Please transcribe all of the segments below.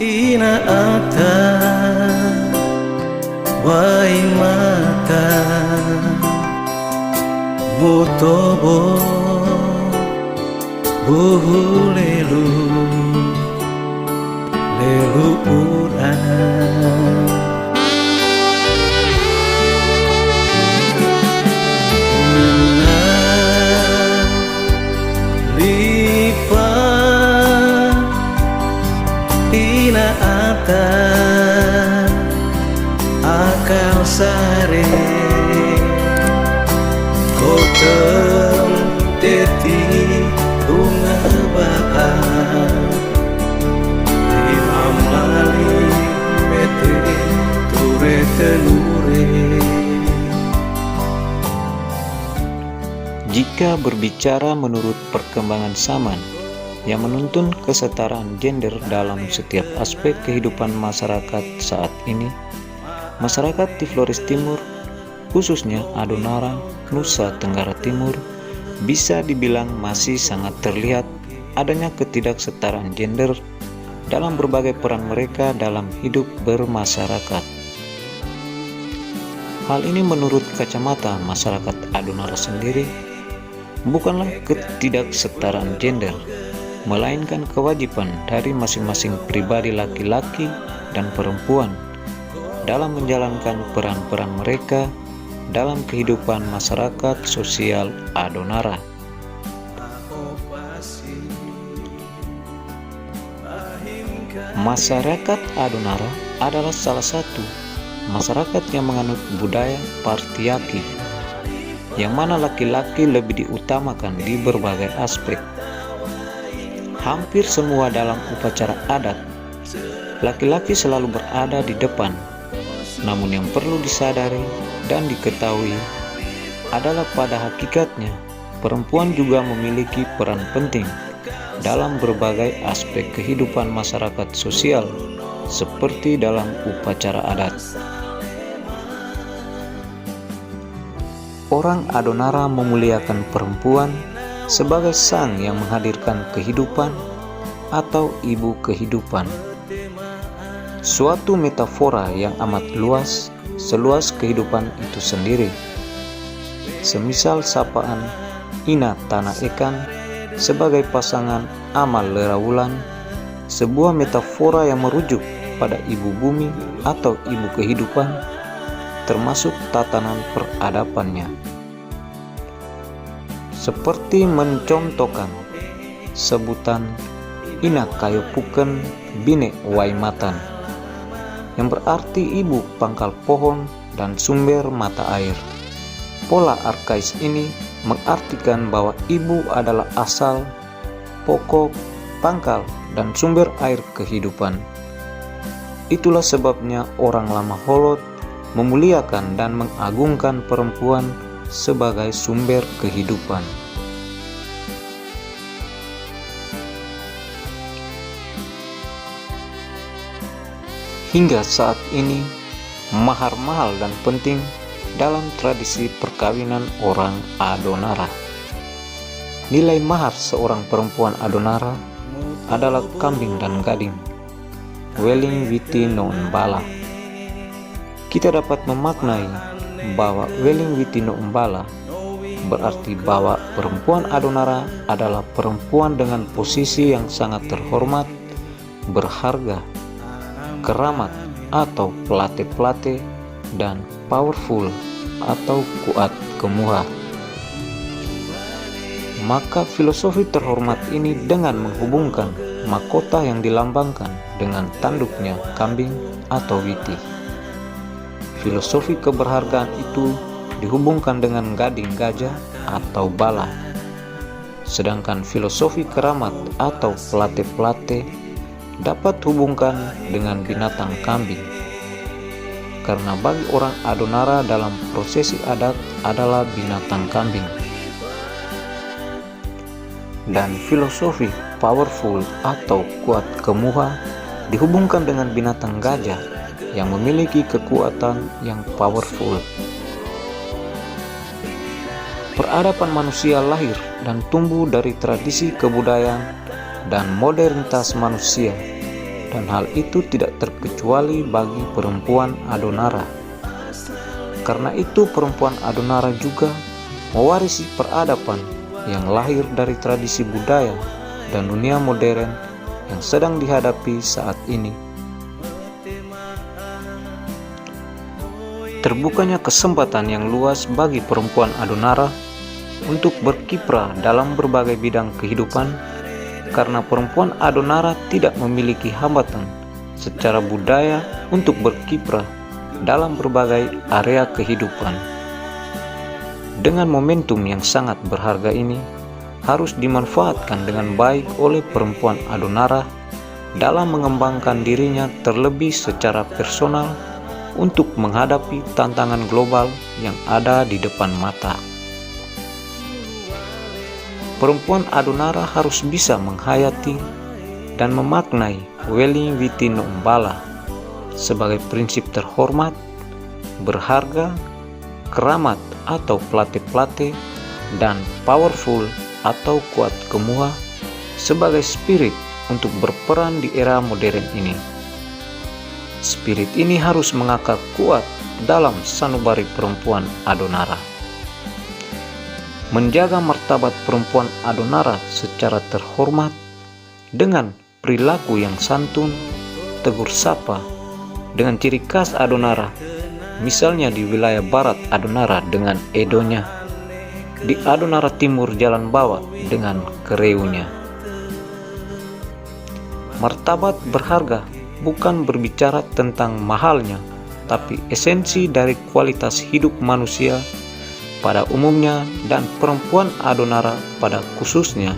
ina ata wai mata mutobo buhu lelu lelu urang ina ata akal sare kotem teti bunga bahan imam lali mete ture tenure. Jika berbicara menurut perkembangan zaman yang menuntun kesetaraan gender dalam setiap aspek kehidupan masyarakat saat ini, masyarakat di Flores Timur, khususnya Adonara, Nusa Tenggara Timur, bisa dibilang masih sangat terlihat adanya ketidaksetaraan gender dalam berbagai peran mereka dalam hidup bermasyarakat. Hal ini menurut kacamata masyarakat Adonara sendiri bukanlah ketidaksetaraan gender, melainkan kewajiban dari masing-masing pribadi laki-laki dan perempuan dalam menjalankan peran-peran mereka dalam kehidupan masyarakat sosial Adonara. Masyarakat Adonara adalah salah satu masyarakat yang menganut budaya patriarki, yang mana laki-laki lebih diutamakan di berbagai aspek. Hampir semua dalam upacara adat, laki-laki selalu berada di depan. Namun yang perlu disadari dan diketahui adalah pada hakikatnya perempuan juga memiliki peran penting dalam berbagai aspek kehidupan masyarakat sosial seperti dalam upacara adat. Orang Adonara memuliakan perempuan sebagai sang yang menghadirkan kehidupan atau ibu kehidupan. Suatu metafora yang amat luas, seluas kehidupan itu sendiri. Semisal sapaan Ina Tanah Ekan sebagai pasangan Amal Lerawulan, sebuah metafora yang merujuk pada ibu bumi atau ibu kehidupan, termasuk tatanan peradabannya. Seperti mencontohkan sebutan Ina Kayopuken Bine Waimatan, yang berarti ibu pangkal pohon dan sumber mata air. Pola arkais ini mengartikan bahwa ibu adalah asal, pokok, pangkal, dan sumber air kehidupan. Itulah sebabnya orang lama Holot memuliakan dan mengagungkan perempuan sebagai sumber kehidupan. Hingga saat ini, mahar mahal dan penting dalam tradisi perkawinan orang Adonara. Nilai mahar seorang perempuan Adonara adalah kambing dan gading, weling witi no umbala. Kita dapat memaknai bahwa weling witi no umbala berarti bahwa perempuan Adonara adalah perempuan dengan posisi yang sangat terhormat, berharga, keramat atau pelate-pelate, dan powerful atau kuat kemuha. Maka filosofi terhormat ini dengan menghubungkan mahkota yang dilambangkan dengan tanduknya kambing atau witi. Filosofi keberhargaan itu dihubungkan dengan gading gajah atau bala. Sedangkan filosofi keramat atau pelate-pelate dapat hubungkan dengan binatang kambing. Karena bagi orang Adonara dalam prosesi adat adalah binatang kambing. Dan filosofi powerful atau kuat kemuha dihubungkan dengan binatang gajah yang memiliki kekuatan yang powerful. Peradaban manusia lahir dan tumbuh dari tradisi kebudayaan dan modernitas manusia dan hal itu tidak terkecuali bagi perempuan Adonara. Karena itu perempuan Adonara juga mewarisi peradaban yang lahir dari tradisi budaya dan dunia modern yang sedang dihadapi saat ini. Terbukanya kesempatan yang luas bagi perempuan Adonara untuk berkiprah dalam berbagai bidang kehidupan karena perempuan Adonara tidak memiliki hambatan secara budaya untuk berkiprah dalam berbagai area kehidupan. Dengan momentum yang sangat berharga ini harus dimanfaatkan dengan baik oleh perempuan Adonara dalam mengembangkan dirinya terlebih secara personal untuk menghadapi tantangan global yang ada di depan mata. Perempuan Adonara harus bisa menghayati dan memaknai Weli Witi no Umbala sebagai prinsip terhormat, berharga, keramat atau plate-plate, dan powerful atau kuat kemuha sebagai spirit untuk berperan di era modern ini. Spirit ini harus mengakar kuat dalam sanubari perempuan Adonara. Menjaga martabat perempuan Adonara secara terhormat dengan perilaku yang santun, tegur sapa, dengan ciri khas Adonara, misalnya di wilayah barat Adonara dengan Edonya, di Adonara Timur Jalan Bawah dengan Kereunya. Martabat berharga bukan berbicara tentang mahalnya, tapi esensi dari kualitas hidup manusia pada umumnya dan perempuan Adonara pada khususnya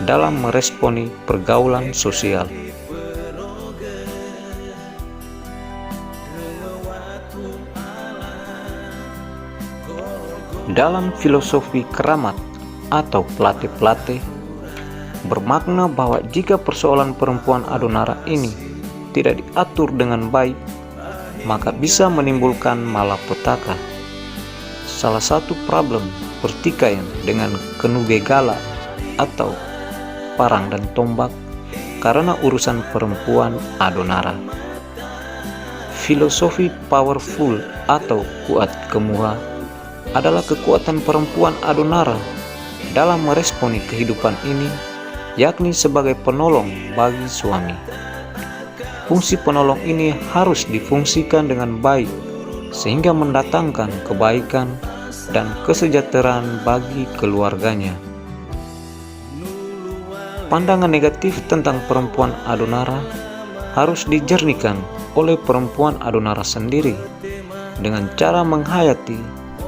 dalam meresponi pergaulan sosial. Dalam filosofi keramat atau plate-plate bermakna bahwa jika persoalan perempuan Adonara ini tidak diatur dengan baik, maka bisa menimbulkan malapetaka. Salah satu problem pertikaian dengan kenubegala atau parang dan tombak karena urusan perempuan Adonara. Filosofi powerful atau kuat kemuha adalah kekuatan perempuan Adonara dalam meresponi kehidupan ini, yakni sebagai penolong bagi suami. Fungsi penolong ini harus difungsikan dengan baik sehingga mendatangkan kebaikan dan kesejahteraan bagi keluarganya. Pandangan negatif tentang perempuan Adonara harus dijernihkan oleh perempuan Adonara sendiri dengan cara menghayati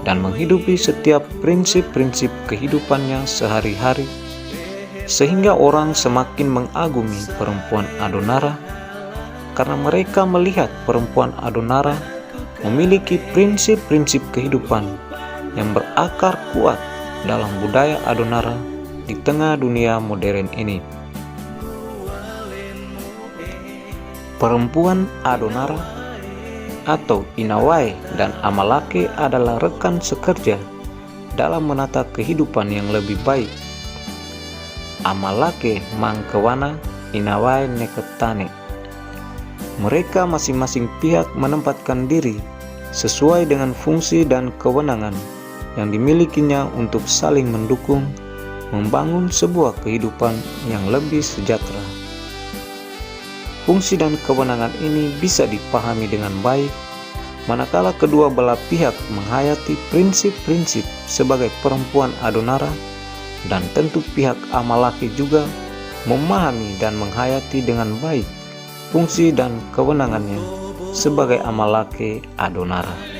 dan menghidupi setiap prinsip-prinsip kehidupannya sehari-hari, sehingga orang semakin mengagumi perempuan Adonara karena mereka melihat perempuan Adonara memiliki prinsip-prinsip kehidupan yang berakar kuat dalam budaya Adonara di tengah dunia modern ini. Perempuan Adonara atau Inawai dan Amalake adalah rekan sekerja dalam menata kehidupan yang lebih baik. Amalake mangkewana, Inawai neketane. Mereka masing-masing pihak menempatkan diri sesuai dengan fungsi dan kewenangan yang dimilikinya untuk saling mendukung, membangun sebuah kehidupan yang lebih sejahtera. Fungsi dan kewenangan ini bisa dipahami dengan baik manakala kedua belah pihak menghayati prinsip-prinsip sebagai perempuan Adonara, dan tentu pihak Amalake juga memahami dan menghayati dengan baik fungsi dan kewenangannya sebagai Amalake Adonara.